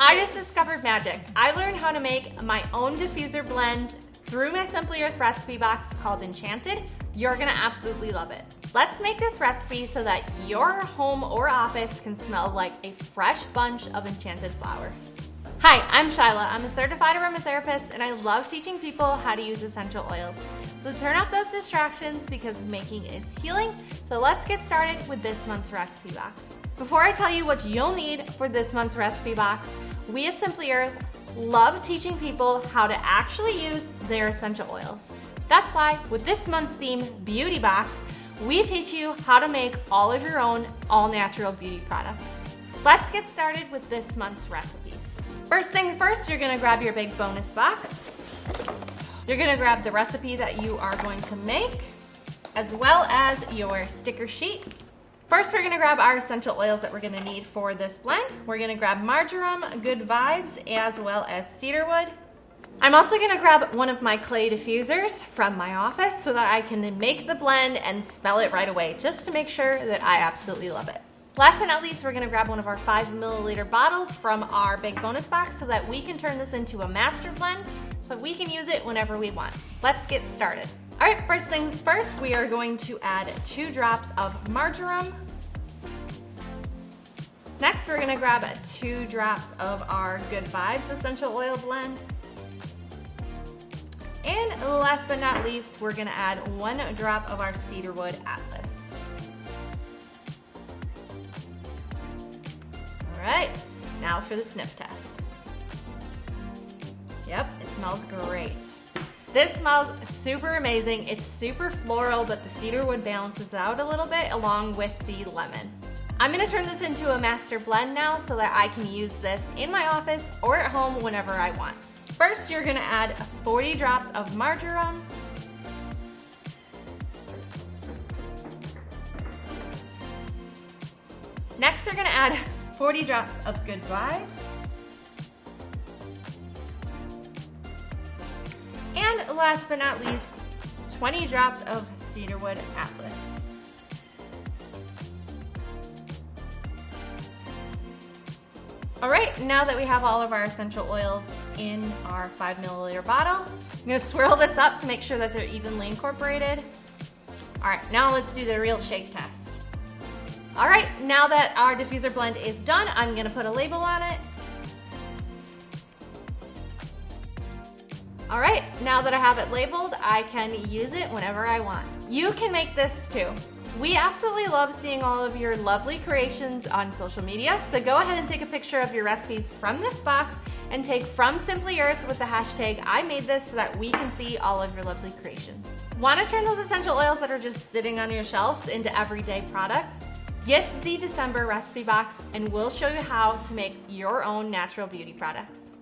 I just discovered magic. I learned how to make my own diffuser blend through my Simply Earth recipe box called Enchanted. You're gonna absolutely love it. Let's make this recipe so that your home or office can smell like a fresh bunch of enchanted flowers. Hi, I'm Shyla. I'm a certified aromatherapist and I love teaching people how to use essential oils. So turn off those distractions because making is healing. So let's get started with this month's recipe box. Before I tell you what you'll need for this month's recipe box, we at Simply Earth love teaching people how to actually use their essential oils. That's why with this month's theme, Beauty Box, we teach you how to make all of your own all-natural beauty products. Let's get started with this month's recipes. First thing first, you're gonna grab your big bonus box. You're gonna grab the recipe that you are going to make, as well as your sticker sheet. First, we're gonna grab our essential oils that we're gonna need for this blend. We're gonna grab marjoram, good vibes, as well as cedarwood. I'm also gonna grab one of my clay diffusers from my office so that I can make the blend and smell it right away, just to make sure that I absolutely love it. Last but not least, we're gonna grab one of our 5 milliliter bottles from our big bonus box so that we can turn this into a master blend so we can use it whenever we want. Let's get started. All right, first things first, we are going to add 2 drops of marjoram. Next, we're gonna grab 2 drops of our Good Vibes essential oil blend. And last but not least, we're gonna add 1 drop of our cedarwood atlas. All right, now for the sniff test. Yep, it smells great. This smells super amazing. It's super floral, but the cedarwood balances out a little bit along with the lemon. I'm gonna turn this into a master blend now so that I can use this in my office or at home whenever I want. First, you're gonna add 40 drops of marjoram. Next, you're gonna add 40 drops of Good Vibes. And last but not least, 20 drops of cedarwood atlas. All right, now that we have all of our essential oils in our 5 milliliter bottle, I'm gonna swirl this up to make sure that they're evenly incorporated. All right, now let's do the real shake test. All right, now that our diffuser blend is done, I'm gonna put a label on it. All right, now that I have it labeled, I can use it whenever I want. You can make this too. We absolutely love seeing all of your lovely creations on social media, so go ahead and take a picture of your recipes from this box and take from Simply Earth with the hashtag I made this so that we can see all of your lovely creations. Want to turn those essential oils that are just sitting on your shelves into everyday products? Get the December recipe box and we'll show you how to make your own natural beauty products.